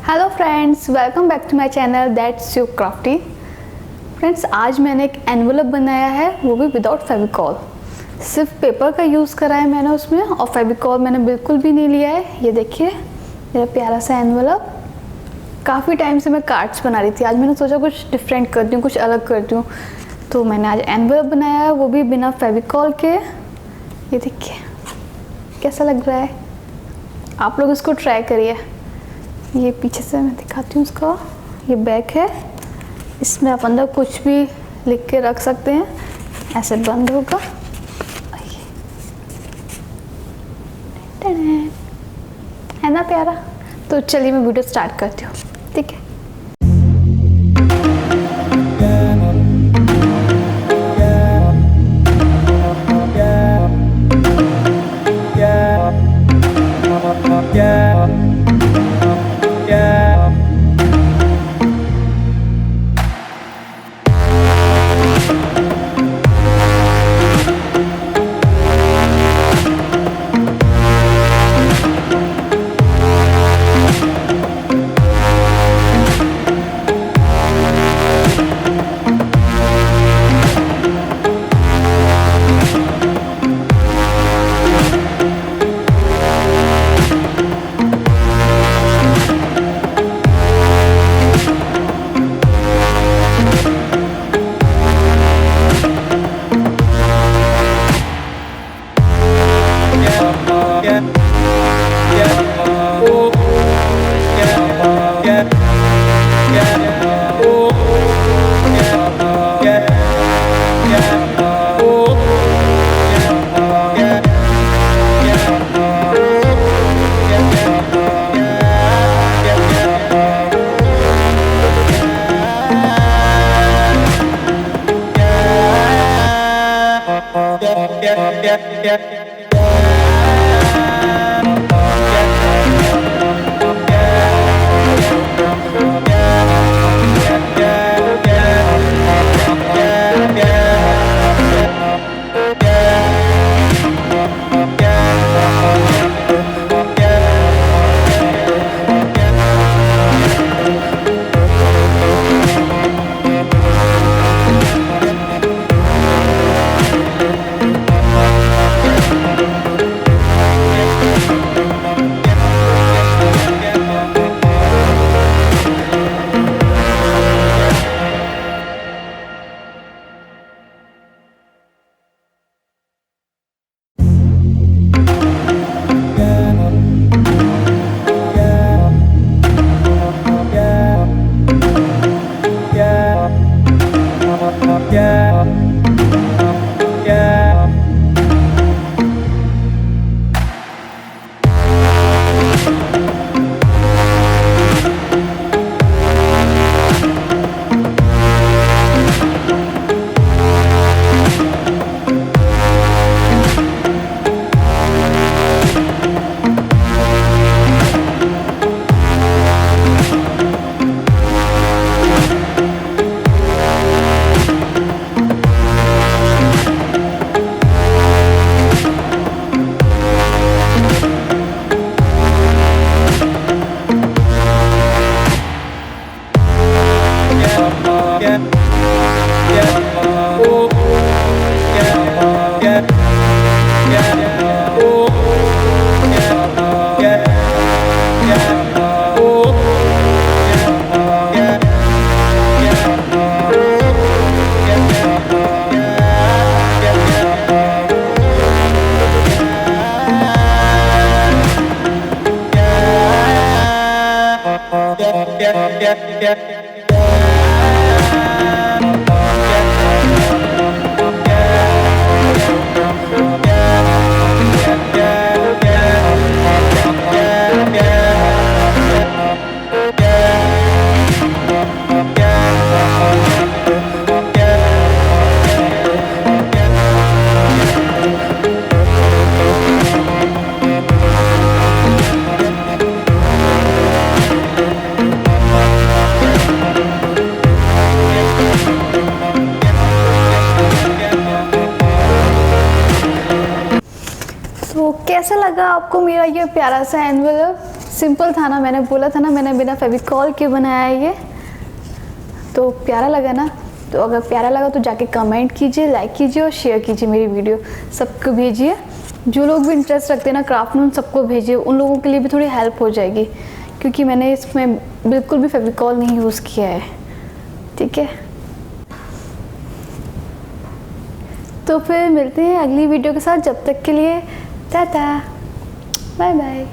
Hello friends, welcome back to my channel that's you crafty. Friends, आज मैंने एक envelope बनाया है, वो भी विदाउट फेविकॉल। सिर्फ पेपर का यूज़ करा है मैंने उसमें, और फेविकॉल मैंने बिल्कुल भी नहीं लिया है। ये देखिए मेरा प्यारा सा एनवलप। काफ़ी टाइम से मैं कार्ड्स बना रही थी, आज मैंने सोचा कुछ डिफरेंट करती हूँ, कुछ अलग करती हूँ, तो मैंने आज एनवलप बनाया है, वो भी बिना फेविकॉल के। ये देखिए कैसा लग रहा है, आप लोग इसको ट्राई करिए। ये पीछे से मैं दिखाती हूँ उसका, ये बैक है, इसमें आप अंदर कुछ भी लिख के रख सकते हैं, ऐसे बंद होगा। है ना प्यारा? तो चलिए मैं वीडियो स्टार्ट करती हूँ, ठीक है। कैसा लगा आपको मेरा ये प्यारा सा एनवेलप? सिंपल था ना, मैंने बोला था ना मैंने बिना फेविकॉल के बनाया है ये। तो प्यारा लगा ना? तो अगर प्यारा लगा तो जाके कमेंट कीजिए, लाइक कीजिए और शेयर कीजिए मेरी वीडियो, सबको भेजिए। जो लोग भी इंटरेस्ट रखते हैं ना क्राफ्ट में, उन सबको भेजिए, उन लोगों के लिए भी थोड़ी हेल्प हो जाएगी, क्योंकि मैंने इसमें बिल्कुल भी फेविकॉल नहीं यूज़ किया है। ठीक है, तो फिर मिलते हैं अगली वीडियो के साथ। जब तक के लिए टाटा, बाय बाय।